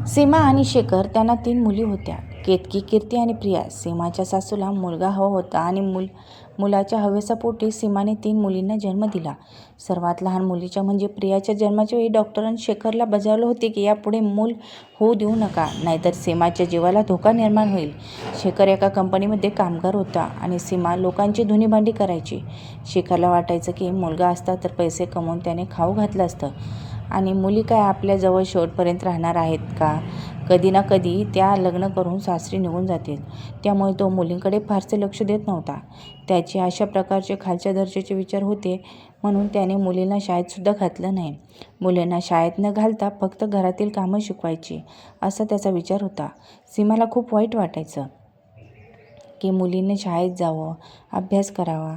सीमा आणि शेखर त्यांना 3 मुली होत्या. केतकी, कीर्ती आणि प्रिया. सीमाच्या सासूला मुलगा हवा होता आणि मुलाच्या हवेसापोटी सीमाने 3 मुलींना जन्म दिला. सर्वात लहान मुलीच्या म्हणजे प्रियाच्या जन्माच्या वेळी डॉक्टरांनी शेखरला बजावले होते की यापुढे मूल होऊ देऊ नका, नाहीतर सीमाच्या जीवाला धोका निर्माण होईल. शेखर एका कंपनीमध्ये कामगार होता आणि सीमा लोकांची धुणीभांडी करायची. शेखरला वाटायचं की मुलगा असता तर पैसे कमवून त्याने खाऊ घातलं असतं आणि मुली काय आपल्या जवळ शेवटपर्यंत राहणार आहेत का? कधी ना कधी त्या लग्न करून सासरी निघून जातील. त्यामुळे तो मुलींकडे फारसे लक्ष देत नव्हता. त्याचे अशा प्रकारचे खालच्या दर्जाचे विचार होते म्हणून त्याने मुलींना शाळेतसुद्धा घातलं नाही. मुलींना शाळेत न घालता फक्त घरातील कामं शिकवायची असा त्याचा विचार होता. सीमाला खूप वाईट वाटायचं की मुलींनी शाळेत जावं, अभ्यास करावा.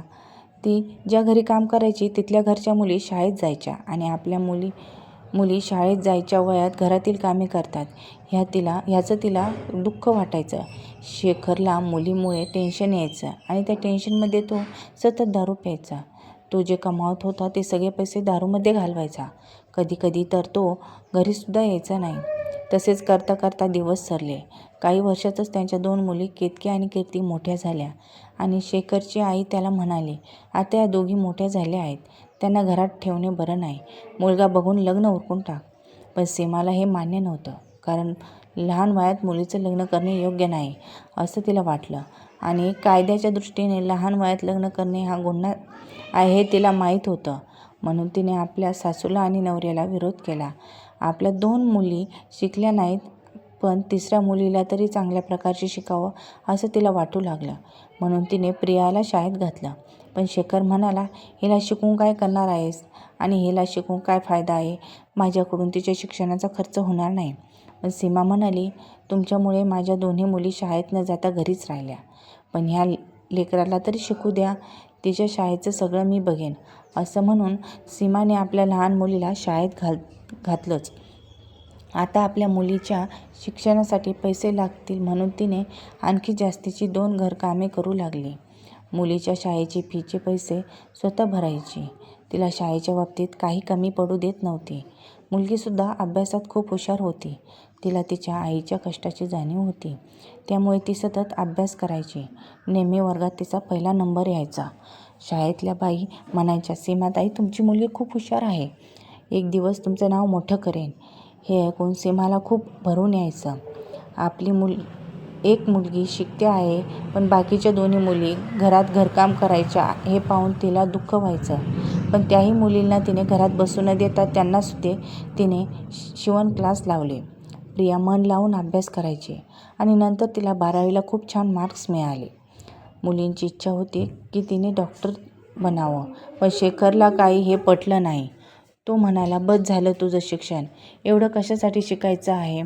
ती ज्या घरी काम करायची तिथल्या घरच्या मुली शाळेत जायच्या आणि आपल्या मुली शाळेत जायच्या वयात घरातील कामे करतात ह्याचं तिला दुःख वाटायचं. शेखरला मुलीमुळे टेन्शन यायचं आणि त्या टेन्शनमध्ये तो सतत दारू प्यायचा. तो जे कमावत होता ते सगळे पैसे दारूमध्ये घालवायचा. कधीकधी तर तो घरीसुद्धा यायचा नाही. तसेच करता करता दिवस सरले. काही वर्षातच त्यांच्या 2 मुली केतकी आणि कीर्ती मोठ्या झाल्या आणि शेखरची आई त्याला म्हणाली, आता या दोघी मोठ्या झाल्या आहेत, त्यांना घरात ठेवणे बरं नाही, मुलगा बघून लग्न उरकून टाक. पण सीमाला हे मान्य नव्हतं, कारण लहान वयात मुलीचं लग्न करणे योग्य नाही असं तिला वाटलं आणि कायद्याच्या दृष्टीने लहान वयात लग्न करणे हा गुन्हा आहे हे तिला माहीत होतं. म्हणून तिने आपल्या सासूला आणि नवऱ्याला विरोध केला. आपल्या 2 मुली शिकल्या नाहीत पण 3ऱ्या मुलीला तरी चांगल्या प्रकारचे शिकावं असं तिला वाटू लागलं. म्हणून तिने प्रियाला शाळेत घातलं. पण शेखर म्हणाला, हिला शिकवून काय करणार आहेस आणि हिला शिकवून काय फायदा आहे? माझ्याकडून तिच्या शिक्षणाचा खर्च होणार नाही. पण सीमा म्हणाली, तुमच्यामुळे माझ्या दोन्ही मुली शाळेत न जाता घरीच राहिल्या. पण ह्या लेकराला तरी शिकू द्या, तिच्या शाळेचं सगळं मी बघेन. असं म्हणून सीमाने आपल्या लहान मुलीला शाळेत घातलंच. आता आपल्या मुलीच्या शिक्षणासाठी पैसे लागतील म्हणून तिने आणखी जास्तीची 2 घरकामे करू लागली. मुलीच्या शाळेची फीचे पैसे स्वतः भरायची. तिला शाळेच्या बाबतीत काही कमी पडू देत नव्हती. मुलगीसुद्धा अभ्यासात खूप हुशार होती. तिला तिच्या आईच्या कष्टाची जाणीव होती. त्यामुळे ती सतत अभ्यास करायची. नेहमी वर्गात तिचा पहिला नंबर यायचा. शाळेतल्या बाई म्हणायच्या, सीमाताई तुमची मुलगी खूप हुशार आहे, एक दिवस तुमचं नाव मोठं करेन. हे ऐकून सीमाला खूप भरून यायचं. आपली एक मुलगी शिकते आहे पण बाकीच्या दोन्ही मुली घरात घरकाम करायच्या हे पाहून तिला दुःख व्हायचं. पण त्याही मुलींना तिने घरात बसू न देता त्यांनासुद्धा तिने शिवण क्लास लावले. प्रिया मन लावून अभ्यास करायची आणि नंतर तिला 12वीला खूप छान मार्क्स मिळाले. मुलींची इच्छा होती की तिने डॉक्टर बनावं, पण शेखरला काही हे पटलं नाही. तो म्हणाला, बस झालं तुझं शिक्षण, एवढं कशासाठी शिकायचं आहे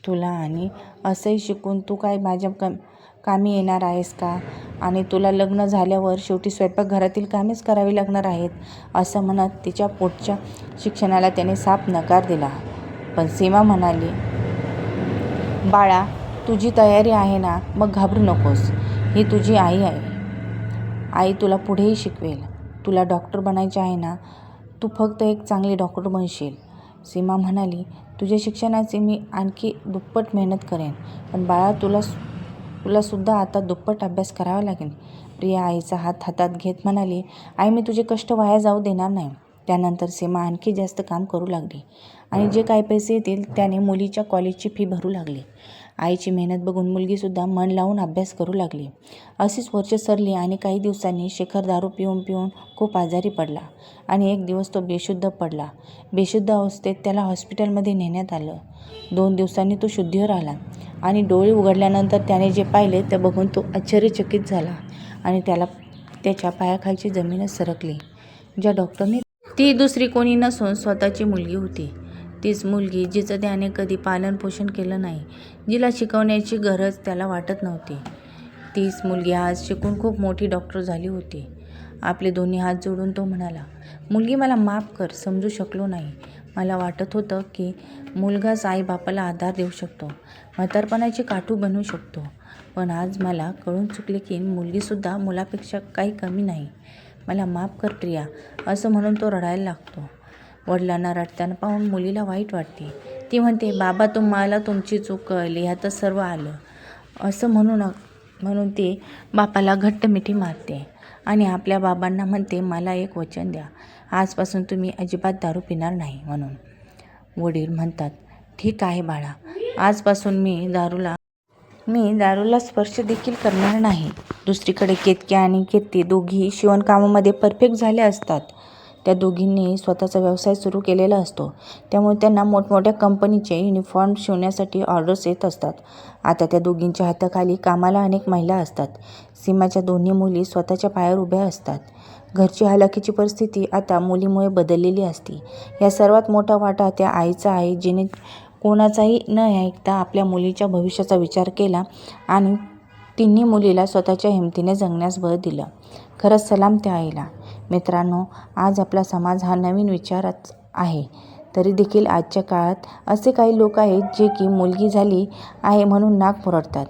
तुला आणि असंही शिकून तू काय माझ्या कामी येणार आहेस का? आणि तुला लग्न झाल्यावर शेवटी स्वयंपाकघरातील कामेच करावी लागणार आहेत. असं म्हणत तिच्या पुढच्या शिक्षणाला त्याने साफ नकार दिला. पण सीमा म्हणाली, बाळा तुझी तयारी आहे ना, मग घाबरू नकोस. ही तुझी आई आहे. आई तुला पुढेही शिकवेल. तुला डॉक्टर बनायचे आहे ना, तू फक्त एक चांगली डॉक्टर बनशील. सीमा म्हणाली, तुझ्या शिक्षणाची मी आणखी दुप्पट मेहनत करेन, पण बाळा तुला सुद्धा आता दुप्पट अभ्यास करावा लागेल. प्रिया आईचा हात हातात घेत म्हणाली, आई मी तुझे कष्ट वाया जाऊ देणार नाही. त्यानंतर सीमा आणखी जास्त काम करू लागली आणि जे काही पैसे येतील त्याने मुलीच्या कॉलेजची फी भरू लागली. आईची मेहनत बघून मुलगीसुद्धा मन लावून अभ्यास करू लागली. अशीच वर्षे सरली आणि काही दिवसांनी शेखर दारू पिऊन खूप आजारी पडला आणि एक दिवस तो बेशुद्ध पडला. बेशुद्ध अवस्थेत त्याला हॉस्पिटलमध्ये नेण्यात आलं. 2 दिवसांनी तो शुद्धीवर आला आणि डोळे उघडल्यानंतर त्याने जे पाहिले ते बघून तो आश्चर्यचकित झाला आणि त्याला त्याच्या पायाखालची जमीनच सरकली. ज्या डॉक्टरने ती दुसरी कोणी नसून स्वतःची मुलगी होती. तीच मुलगी जिचं त्याने कधी पालनपोषण केलं नाही, जिला शिकवण्याची गरज त्याला वाटत नव्हती. तीच मुलगी आज शिकून खूप मोठी डॉक्टर झाली होती. आपले दोन्ही हात जोडून तो म्हणाला, मुलगी मला माफ कर, समजू शकलो नाही. मला वाटत होतं की मुलगाच आईबापाला आधार देऊ शकतो, म्हातारपणाची काठू बनवू शकतो. पण आज मला कळून चुकले की मुलगीसुद्धा मुलापेक्षा काही कमी नाही. मला माफ कर प्रिया. असं म्हणून तो रडायला लागतो. वडिलांना रडताना पाहून मुलीला वाईट वाटते. ती म्हणते, बाबा तुम्हाला तुमची चूक कळली, ह्यातच सर्व आलं असं म्हणून ती बापाला घट्ट मिठी मारते आणि आपल्या बाबांना म्हणते, मला एक वचन द्या, आजपासून तुम्ही अजिबात दारू पिणार नाही म्हणून. वडील म्हणतात, ठीक आहे बाळा, आजपासून मी दारूला स्पर्श देखील करणार नाही. दुसरीकडे केतकी आणि कीर्ती दोघीही शिवणकामामध्ये परफेक्ट झाल्या असतात. त्या दोघींनी स्वतःचा व्यवसाय सुरू केलेला असतो, त्यामुळे त्यांना मोठमोठ्या कंपनीचे युनिफॉर्म शिवण्यासाठी ऑर्डर्स येत असतात. आता त्या दोघींच्या हाताखाली कामाला अनेक महिला असतात. सीमाच्या दोन्ही मुली स्वतःच्या पायावर उभ्या असतात. घरची हलाखीची परिस्थिती आता मुलीमुळे बदललेली असते. या सर्वात मोठा वाटा त्या आईचा आहे, जिने कोणाचाही न ऐकता आपल्या मुलीच्या भविष्याचा विचार केला आणि तिन्ही मुलीला स्वतःच्या हिमतीने जगण्यास बळ दिलं. खरंच सलाम त्या आईला. मित्रांनो, आज आपला समाज हा नवीन विचाराचा आहे. तरी देखील आजच्या काळात असे काही लोक आहेत जे की मुलगी झाली आहे म्हणून नाक मुरडतात.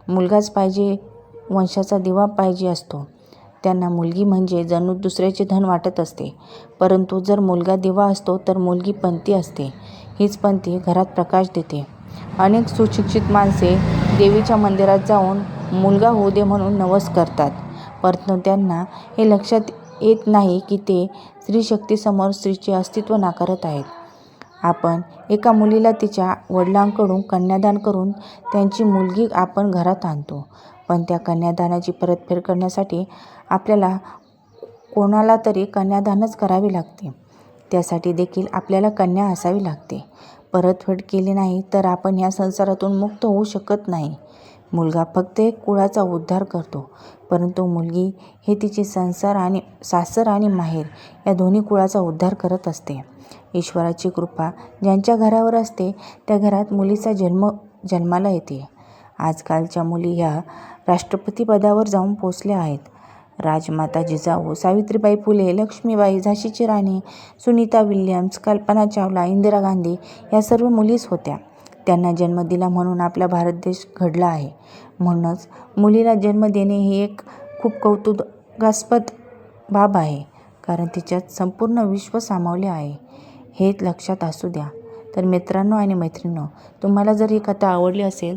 मुलगाच पाहिजे, वंशाचा दिवा पाहिजे असतो. त्यांना मुलगी म्हणजे जणू दुसऱ्याचे धन वाटत असते. परंतु जर मुलगा दिवा असतो तर मुलगी पणती असते. हीच पणती घरात प्रकाश देते. अनेक सुशिक्षित माणसे देवीच्या मंदिरात जाऊन मुलगा होऊ दे म्हणून नवस करतात, परंतु त्यांना हे लक्षात येत नाही की ते स्त्रीशक्तीसमोर स्त्रीचे अस्तित्व नाकारत आहेत. आपण एका मुलीला तिच्या वडिलांकडून कन्यादान करून त्यांची मुलगी आपण घरात आणतो, पण त्या कन्यादानाची परतफेड करण्यासाठी आपल्याला कोणाला तरी कन्यादानच करावे लागते. त्यासाठी देखील आपल्याला कन्या असावी लागते. परतफेड केली नाही तर आपण ह्या संसारातून मुक्त होऊ शकत नाही. मुलगा फक्त एक कुळाचा उद्धार करतो, परंतु मुलगी हे तिचे सासर आणि माहेर या दोन्ही कुळाचा उद्धार करत असते. ईश्वराची कृपा ज्यांच्या घरावर असते त्या घरात मुलीचा जन्माला येते. आजकालच्या मुली ह्या राष्ट्रपतीपदावर जाऊन पोचल्या आहेत. राजमाता जिजाऊ, सावित्रीबाई फुले, लक्ष्मीबाई, झाशीची राणी, सुनीता विल्यम्स, कल्पना चावला, इंदिरा गांधी या सर्व मुलीच होत्या. त्यांना जन्म दिला म्हणून आपला भारत देश घडला आहे. म्हणूनच मुलीला जन्म देणे ही एक खूप कौतुकास्पद बाब आहे, कारण तिच्यात संपूर्ण विश्व सामावले आहे, हे लक्षात असू द्या. तर मित्रांनो आणि मैत्रिणींनो, तुम्हाला जर ही कथा आवडली असेल